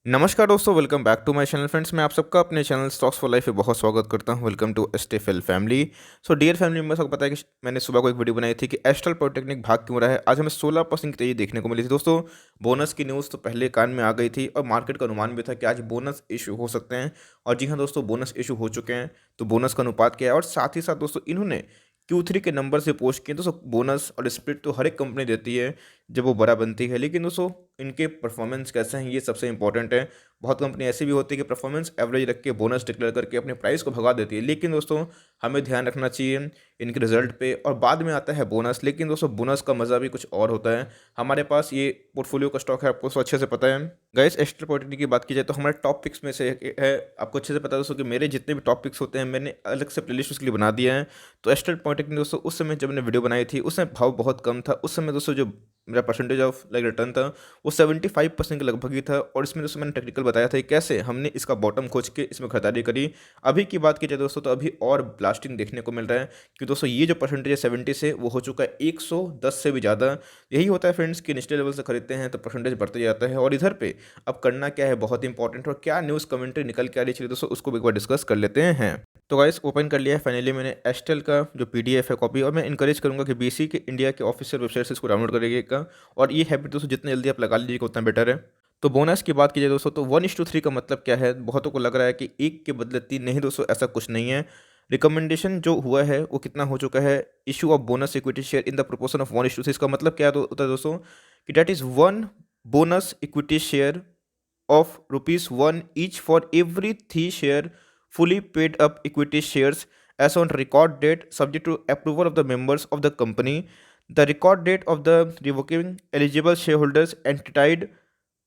नमस्कार दोस्तों, welcome back to my channel friends. मैं आप सबका अपने चैनल स्टॉक्स फॉर लाइफ में बहुत स्वागत करता हूं। Welcome to STFL family. So dear family members, आपको पता है कि मैंने सुबह को एक वीडियो बनाई थी कि एस्ट्रल पॉलिटेक्निक भाग क्यों रहा है। आज हमें 16% की तेजी देखने को मिली थी दोस्तों। बोनस की न्यूज़ तो पहले कान में आ गई थी और मार्केट का अनुमान भी था कि आज बोनस इशू हो सकते हैं। और जी हाँ दोस्तों, बोनस इशू हो चुके हैं। तो बोनस का अनुपात क्या है, और साथ ही साथ दोस्तों इन्होंने Q3 के नंबर से पोस्ट किए। दोस्तों बोनस और स्प्लिट तो हर एक कंपनी देती है जब वो बड़ा बनती है, लेकिन दोस्तों इनके परफॉर्मेंस कैसे हैं ये सबसे इंपॉर्टेंट है। बहुत कंपनी ऐसी भी होती है कि परफॉर्मेंस एवरेज रख के बोनस डिक्लेयर करके अपने प्राइस को भगा देती है, लेकिन दोस्तों हमें ध्यान रखना चाहिए इनके रिजल्ट पे। और बाद में आता है बोनस, लेकिन दोस्तों बोनस का मज़ा भी कुछ और होता है। हमारे पास ये पोर्टफोलियो का स्टॉक है, आपको तो अच्छे से पता है। गाइस, एस्ट्रल पॉलिटेक्निक की बात की जाए तो हमारे टॉप पिक्स में से है। आपको अच्छे से पता है दोस्तों कि मेरे जितने भी टॉप पिक्स होते हैं मैंने अलग से प्लेलिस्ट उसके लिए बना दिया है। तो एस्ट्रल पॉलिटेक्निक दोस्तों उस समय जब मैंने वीडियो बनाई थी उस समय भाव बहुत कम था। उस समय दोस्तों जो मेरा परसेंटेज ऑफ लाइक रिटर्न था वो 75% के लगभग ही था। और इसमें दोस्तों मैंने टेक्निकल बताया था कि कैसे हमने इसका बॉटम खोज के इसमें खरीदारी करी। अभी की बात की जाए दोस्तों तो अभी और ब्लास्टिंग देखने को मिल रहा है कि दोस्तों ये जो परसेंटेज है 70 से वो हो चुका है 110 से भी ज़्यादा। यही होता है फ्रेंड्स कि निचले लेवल से खरीदते हैं तो परसेंटेज बढ़ते जाता है। और इधर पे अब करना क्या है बहुत इंपॉर्टेंट, और क्या न्यूज़ कमेंट्री निकल के आ रही है दोस्तों उसको भी एक बार डिस्कस कर लेते हैं। तो गाइस, ओपन कर लिया है फाइनली मैंने एस्टेल का जो पीडीएफ है कॉपी, और मैं इनकरेज करूंगा कि बीसी के इंडिया के ऑफिशियल वेबसाइट से इसको डाउनलोड करिएगा। और ये हैबिट दोस्तों जितने जल्दी आप लगा लीजिएगा उतना बेटर है। तो बोनस की बात की जाए दोस्तों तो 1:3 का मतलब क्या है। बहुतों को लग रहा है कि एक के बदले तीन, नहीं दोस्तों ऐसा कुछ नहीं है। रिकमेंडेशन जो हुआ है वो कितना हो चुका है, issue of bonus equity share in the proportion of 1:3। इसका मतलब क्या होता है दोस्तों कि that is one bonus equity share of rupees 1 each for every 3 share fully paid up equity shares as on record date, subject to approval of the members of the company. The record date of the revoking eligible shareholders entitled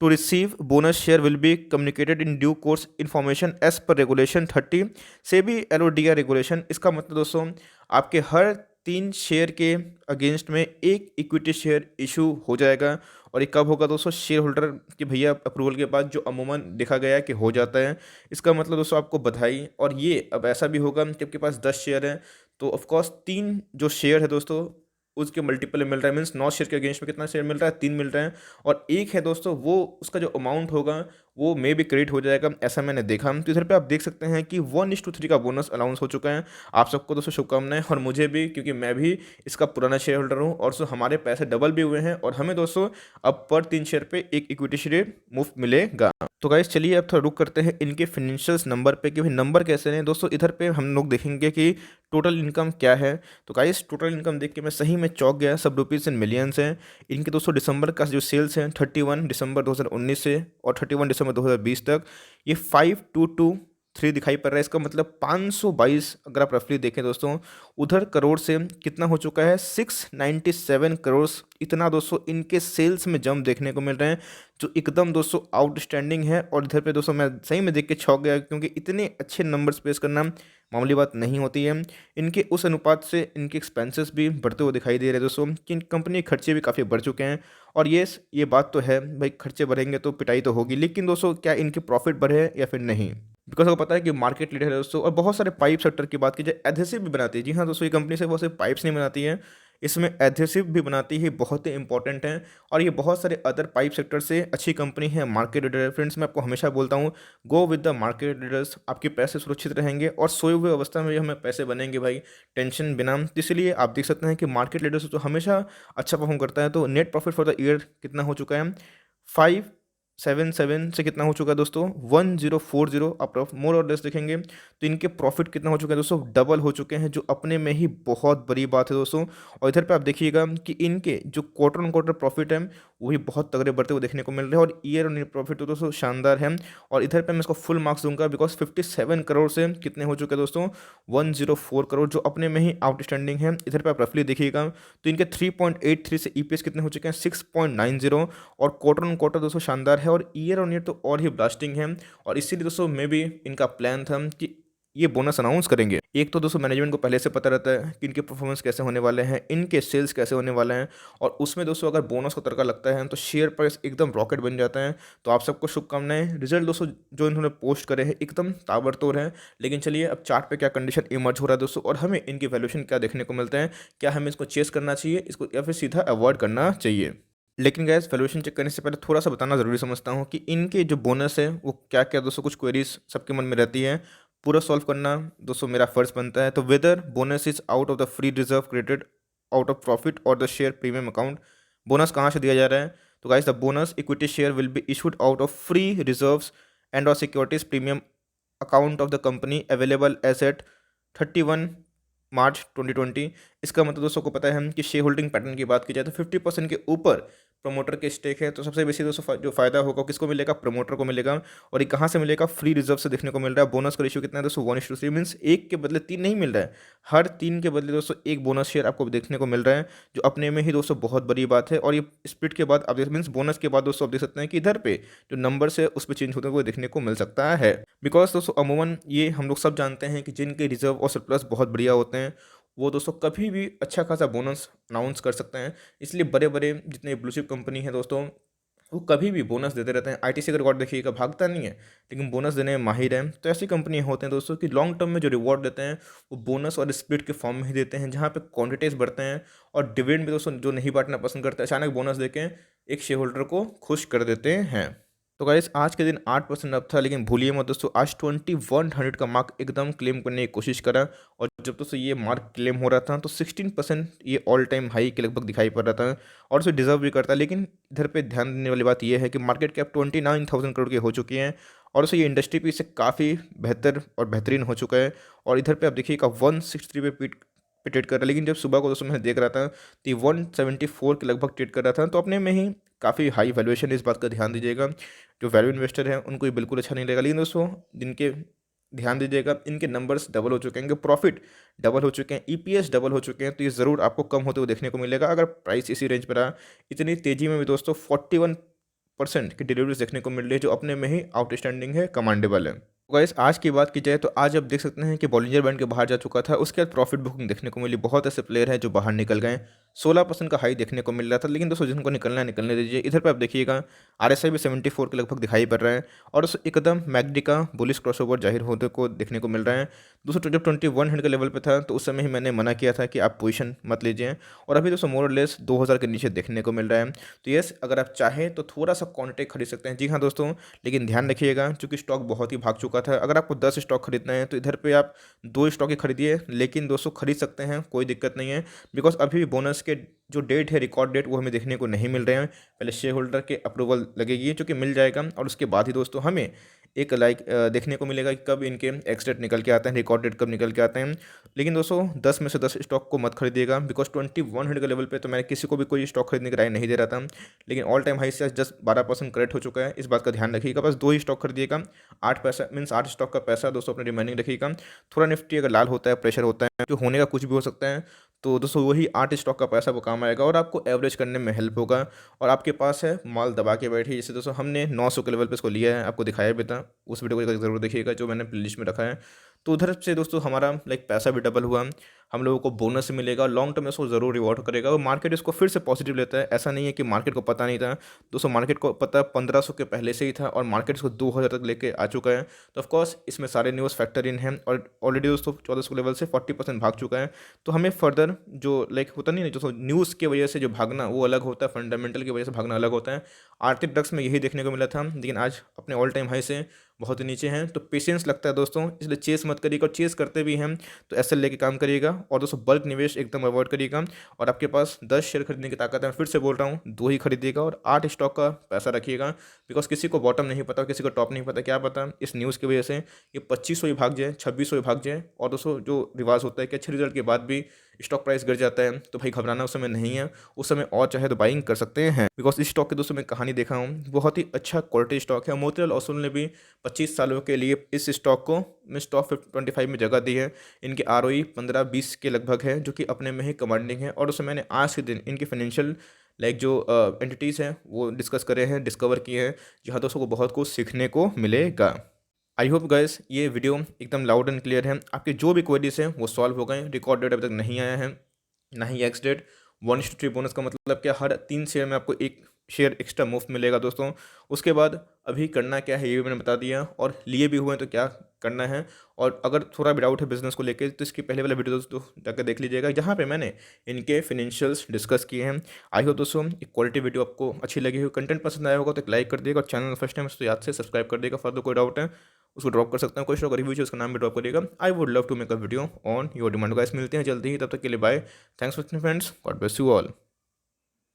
to receive bonus share will be communicated in due course information as per regulation 30 SEBI LODR regulation. इसका मतलब दोस्तों आपके हर 3 share के against में एक equity share issue हो जाएगा। और ये कब होगा दोस्तों, शेयर होल्डर के भैया अप्रूवल के बाद, जो अमूमन देखा गया है कि हो जाता है। इसका मतलब दोस्तों आपको बधाई। और ये अब ऐसा भी होगा कि आपके पास 10 शेयर हैं तो ऑफकोर्स 3 जो शेयर है दोस्तों उसके मल्टीपल मिल रहा है। मीन्स 9 शेयर के अगेंस्ट में कितना शेयर मिल रहा है, 3 मिल रहे हैं। और एक है दोस्तों वो उसका जो अमाउंट होगा वो मे भी क्रेडिट हो जाएगा, ऐसा मैंने देखा। तो इधर पे आप देख सकते हैं कि 1:3 का बोनस अनाउंस हो चुका है। आप सबको दोस्तों शुभकामनाएं, और मुझे भी, क्योंकि मैं भी इसका पुराना शेयर होल्डर हूँ। और सो हमारे पैसे डबल भी हुए हैं और हमें दोस्तों अब पर 3 शेयर पे एक इक्विटी शेयर मुफ्त मिलेगा। तो गाइस चलिए अब थोड़ा रुक करते हैं इनके फिनेंशियल्स नंबर पे कि भाई नंबर कैसे हैं दोस्तों। इधर पे हम लोग देखेंगे कि टोटल इनकम क्या है। तो गाइस टोटल इनकम देख के मैं सही में चौंक गया, सब रुपीज़ इन मिलियंस हैं। इनके दोस्तों दिसंबर का जो सेल्स हैं 31 दिसंबर 2019 से और 31 दिसंबर 2020 तक ये 5223 दिखाई पड़ रहा है। इसका मतलब 522 अगर आप रफली देखें दोस्तों, उधर करोड़ से कितना हो चुका है 697 करोड़। इतना दोस्तों इनके सेल्स में जंप देखने को मिल रहे हैं जो एकदम दोस्तों आउटस्टैंडिंग है। और इधर पे दोस्तों मैं सही में देख के चौंक गया, क्योंकि इतने अच्छे नंबर्स पेश करना मामूली बात नहीं होती है। इनके उस अनुपात से इनके एक्सपेंसेस भी बढ़ते हुए दिखाई दे रहे हैं दोस्तों कि इन कंपनी के खर्चे भी काफ़ी बढ़ चुके हैं। और ये बात तो है भाई, खर्चे बढ़ेंगे तो पिटाई तो होगी, लेकिन दोस्तों क्या इनके प्रॉफिट बढ़े या फिर नहीं। बिकॉज आपको पता है कि मार्केट लीडर है दोस्तों। और बहुत सारे पाइप सेक्टर की बात की जाए, एडहेसिव भी बनाती है। जी हाँ दोस्तों, ये कंपनी से वो सिर्फ पाइप्स नहीं बनाती है, इसमें एडहेसिव भी बनाती है, बहुत ही इंपॉर्टेंट है। और ये बहुत सारे अदर पाइप सेक्टर से अच्छी कंपनी है, मार्केट लीडर। फ्रेंड्स मैं आपको हमेशा बोलता हूँ go with the market leaders, आपके पैसे सुरक्षित रहेंगे और सोए हुए अवस्था में भी हमें पैसे बनेंगे भाई, टेंशन बिना। तो इसलिए आप देख सकते हैं कि मार्केट लीडर्स तो हमेशा अच्छा परफॉर्म करता है। तो net profit for the year कितना हो चुका है 577 से कितना हो चुका है दोस्तों 1040। आप मोर और लेस देखेंगे तो इनके प्रॉफिट कितना हो चुका है दोस्तों, डबल हो चुके हैं, जो अपने में ही बहुत बड़ी बात है दोस्तों। और इधर पे आप देखिएगा कि इनके जो क्वार्टर ऑन क्वार्टर प्रॉफिट है वही बहुत तगड़े बढ़ते हुए देखने को मिल रहे हैं। और ईयर ऑन ईयर प्रॉफिट तो दोस्तों शानदार है। और इधर पे मैं इसको फुल मार्क्स दूंगा, बिकॉज 57 करोड़ से कितने हो चुके हैं दोस्तों 104 करोड़, जो अपने में ही आउटस्टैंडिंग है। इधर पे आप रफली देखिएगा तो इनके 3.83 से ईपीएस कितने हो चुके हैं 6.90। और क्वार्टर ऑन क्वार्टर दोस्तों शानदार है, और ईयर ऑन ईयर तो और ही ब्लास्टिंग है। और इसीलिए दोस्तों मे भी इनका प्लान था कि ये बोनस अनाउंस करेंगे। एक तो दोस्तों मैनेजमेंट को पहले से पता रहता है कि इनके परफॉर्मेंस कैसे होने वाले हैं, इनके सेल्स कैसे होने वाले हैं, और उसमें दोस्तों अगर बोनस का तड़का लगता है तो शेयर प्राइस एकदम रॉकेट बन जाता है। तो आप सबको शुभकामनाएं। रिजल्ट दोस्तों जो इन्होंने पोस्ट करे हैं एकदम ताबड़तोड़ है। लेकिन चलिए अब चार्ट पे क्या कंडीशन इमर्ज हो रहा है दोस्तों, और हमें इनकी वैल्यूएशन क्या देखने को मिलता है, क्या हमें इसको चेस करना चाहिए इसको या फिर सीधा अवॉइड करना चाहिए। लेकिन गैस वैल्यूएशन चेक करने से पहले थोड़ा सा बताना ज़रूरी समझता हूँ कि इनके जो बोनस है वो क्या क्या दोस्तों, कुछ क्वेरीज सबके मन में रहती है, पूरा सॉल्व करना दोस्तों मेरा फर्ज बनता है। तो whether bonus is out of the free reserve credit out of profit और the share premium account. Bonus कहाँ से दिया जा रहा है? तो guys the bonus equity share will be issued out of free reserves and और securities premium account of the company available as at 31 March 2020। इसका मतलब दोस्तों को पता है हम कि शेयर होल्डिंग पैटर्न की बात की जाए तो 50% के ऊपर प्रमोटर के स्टेक है, तो सबसे बेसी दोस्तों जो फायदा होगा किसको मिलेगा? प्रमोटर को मिलेगा। और ये कहाँ से मिलेगा? फ्री रिजर्व से देखने को मिल रहा है। बोनस का रेशियो कितना है दोस्तों? 1:3 मीन्स एक के बदले तीन नहीं मिल रहा है, हर तीन के बदले दोस्तों एक बोनस शेयर आपको देखने को मिल रहा है, जो अपने में ही दोस्तों बहुत बड़ी बात है। और ये स्प्लिट के बाद आप देख मीन्स बोनस के बाद दोस्तों आप देख सकते हैं कि इधर पे जो नंबर्स है उस पर चेंज होते हुए देखने को मिल सकता है। बिकॉज दोस्तों अमूमन ये हम लोग सब जानते हैं कि जिनके रिजर्व और सरप्लस बहुत बढ़िया होते हैं वो दोस्तों कभी भी अच्छा खासा बोनस अनाउंस कर सकते हैं। इसलिए बड़े बड़े जितने ब्लूचिप कंपनी है दोस्तों वो कभी भी बोनस देते रहते हैं। आईटीसी का रिकॉर्ड देखिएगा, भागता नहीं है लेकिन बोनस देने में माहिर है। तो ऐसी कंपनी होते हैं दोस्तों कि लॉन्ग टर्म में जो रिवॉर्ड देते हैं वो बोनस और स्प्लिट के फॉर्म में ही देते हैं, जहाँ पे क्वांटिटीज बढ़ते हैं। और डिविडेंड भी दोस्तों जो नहीं बांटना पसंद करते हैं, अचानक बोनस देके एक शेयर होल्डर को खुश कर देते हैं। तो गाइस आज के दिन 8% अप था, लेकिन भूलिए मत दोस्तों आज 2100 का मार्क एकदम क्लेम करने की कोशिश करा। और जब दोस्तों ये मार्क क्लेम हो रहा था तो 16% ये ऑल टाइम हाई के लगभग दिखाई पड़ रहा था और उसे डिजर्व भी करता है। लेकिन इधर पे ध्यान देने वाली बात यह है कि मार्केट कैप 29,000 करोड़ की हो चुकी है और उसे ये इंडस्ट्री भी इससे काफ़ी बेहतर और बेहतरीन हो चुका है। और इधर पे आप देखिएगा 163 पे ट्रेड कर रहा है, लेकिन जब सुबह को दोस्तों मैं देख रहा था तो 174 के लगभग ट्रेड कर रहा था। तो अपने में ही काफ़ी हाई वैल्यूएशन, इस बात का ध्यान दीजिएगा। जो वैल्यू इन्वेस्टर हैं उनको ये बिल्कुल अच्छा नहीं लगेगा। लेकिन दोस्तों जिनके ध्यान दीजिएगा इनके नंबर्स डबल हो चुके हैं, इनके प्रॉफिट डबल हो चुके हैं, ईपीएस डबल हो चुके हैं, तो ये ज़रूर आपको कम होते हुए देखने को मिलेगा अगर प्राइस इसी रेंज पर रहा। इतनी तेज़ी में भी दोस्तों 41% की डिलीवरीज देखने को मिल रही है, जो अपने में ही आउटस्टैंडिंग है, कमांडेबल है। तो गाइस आज की बात की जाए तो आज आप देख सकते हैं कि बॉलिंजर बैंड के बाहर जा चुका था, उसके बाद प्रॉफिट बुकिंग देखने को मिली। बहुत ऐसे प्लेयर हैं जो बाहर निकल गए। 16% का हाई देखने को मिल रहा था, लेकिन दोस्तों जिनको निकलना है निकलने दीजिए। इधर पे आप देखिएगा आरएसआई भी 74 के लगभग दिखाई पड़ रहा है और उस एकदम मैकडी का बुलिश क्रॉसओवर जाहिर होते को देखने को मिल रहा है। दोस्तों जब 2100 के लेवल पे था तो उस समय ही मैंने मना किया था कि आप पोजीशन मत लीजिए, और अभी दोस्तों मोर और लेस 2000 के नीचे देखने को मिल रहा है। तो यस अगर आप चाहें तो थोड़ा सा क्वांटिटी खरीद सकते हैं। जी हाँ दोस्तों, लेकिन ध्यान रखिएगा चूंकि स्टॉक बहुत ही भाग चुका था। अगर आपको 10 स्टॉक खरीदना है तो इधर पे आप 2 स्टॉक ही खरीदिए, लेकिन दोस्तों खरीद सकते हैं, कोई दिक्कत नहीं है। बिकॉज अभी भी बोनस के जो डेट है, रिकॉर्ड डेट, वो हमें देखने को नहीं मिल रहे हैं। पहले शेयर होल्डर के अप्रूवल लगेगी जो कि मिल जाएगा, और उसके बाद ही दोस्तों हमें एक देखने को मिलेगा कि कब इनके एक्स डेट निकल के आते हैं, रिकॉर्ड डेट कब निकल के आते हैं। लेकिन दोस्तों 10 में से 10 स्टॉक को मत खरीदिएगा, बिकॉज 2100 के लेवल पे तो मैं किसी को भी कोई स्टॉक खरीदने की राय नहीं दे रहा था। लेकिन ऑल टाइम हाई से जस्ट 12% करेक्ट हो चुका है, इस बात का ध्यान रखिएगा। बस 2 ही स्टॉक खरीदिएगा, 8 पैसा मीन्स 8 स्टॉक का पैसा दोस्तों अपने रिमेनिंग रखिएगा। थोड़ा निफ्टी अगर लाल होता है, प्रेशर होता है, जो होने का कुछ भी हो सकता है, तो दोस्तों वही 8 स्टॉक का पैसा वो काम आएगा और आपको एवरेज करने में हेल्प होगा। और आपके पास है माल दबा के बैठिए। जैसे दोस्तों हमने 900 के लेवल पे इसको लिया है, आपको दिखाया भी था, उस वीडियो को ज़रूर देखिएगा जो मैंने प्लेलिस्ट में रखा है। तो उधर से दोस्तों हमारा पैसा भी डबल हुआ, हम लोगों को बोनस मिलेगा, लॉन्ग टर्म में इसको ज़रूर रिवॉर्ड करेगा और मार्केट इसको फिर से पॉजिटिव लेता है। ऐसा नहीं है कि मार्केट को पता नहीं था दोस्तों, मार्केट को पता 1500 के पहले से ही था और मार्केट इसको 2000 तक लेके आ चुका है। तो ऑफकोर्स इसमें सारे न्यूज़ फैक्टर इन हैं और ऑलरेडी दोस्तों 1400 लेवल से 40% भाग चुका है। तो हमें फर्दर जो होता नहीं है, जो न्यूज़ की वजह से जो भागना वो अलग होता है, फंडामेंटल की वजह से भागना अलग होता है। आर्थिक ड्रग्स में यही देखने को मिला था, लेकिन आज अपने ऑल टाइम हाई से बहुत ही नीचे हैं। तो पेशेंस लगता है दोस्तों, इसलिए चेस मत करिएगा, और चेस करते भी हैं तो एसएल लेके काम करिएगा। और दोस्तों बल्क निवेश एकदम अवॉइड करिएगा। और आपके पास 10 शेयर खरीदने की ताकत है, फिर से बोल रहा हूँ 2 ही खरीदिएगा और 8 स्टॉक का पैसा रखिएगा। बिकॉज किसी को बॉटम नहीं पता, किसी को टॉप नहीं पता, क्या पता इस न्यूज़ की वजह से ये 2500 ही भाग जाए, 2600 ही भाग जाए। और दोस्तों जो रिवाज होता है कि अच्छे रिजल्ट के बाद भी स्टॉक प्राइस गिर जाता है, तो भाई घबराना उस समय नहीं है, उस समय और चाहे तो बाइंग कर सकते हैं। बिकॉज इस स्टॉक की दोस्तों मैं कहानी देखा हूँ, बहुत ही अच्छा क्वालिटी स्टॉक है। मोतीलाल ओसवाल ने भी 25 सालों के लिए इस स्टॉक को मिस टॉप 25 में जगह दी है। इनकी आरओई 15-20 के लगभग है, जो कि अपने में ही कमांडिंग है। और उसमें मैंने आज के दिन इनकी फाइनेंशियल जो एंटिटीज़ हैं वो डिस्कस करे हैं, डिस्कवर किए हैं, जहाँ दोस्तों को बहुत कुछ सीखने को मिलेगा। आई होप गाइस ये वीडियो एकदम लाउड एंड क्लियर है, आपके जो भी क्वेरीज हैं वो सॉल्व हो गए। रिकॉर्ड डेट अभी तक नहीं आया है, ना ही एक्स डेट। 1:3 बोनस का मतलब क्या, हर 3 शेयर में आपको 1 शेयर एक्स्ट्रा मुफ्त मिलेगा दोस्तों। उसके बाद अभी करना क्या है ये भी मैंने बता दिया, और लिए भी हुए हैं तो क्या करना है। और अगर थोड़ा भी डाउट है बिजनेस को लेके तो इसकी पहले वाला वीडियो दोस्तों जाकर देख लीजिएगा, जहाँ पे मैंने इनके फिनेंशियल्स डिस्कस किए हैं। आई होप दोस्तों एक क्वालिटी वीडियो आपको अच्छी लगी हो, कंटेंट पसंद आया होगा तो एक लाइक कर दिएगा और चैनल फर्स्ट टाइम तो याद से सब्सक्राइब कर देगा। फर्दर कोई डाउट है उसको ड्रॉप कर सकते हैं, कोई अगर रिव्यू चाहिए उसका नाम भी ड्रॉप करिएगा। I would love to make a video on your demand. Guys मिलते हैं जल्दी ही, तब तक के लिए bye. Thanks for friends, God bless you all.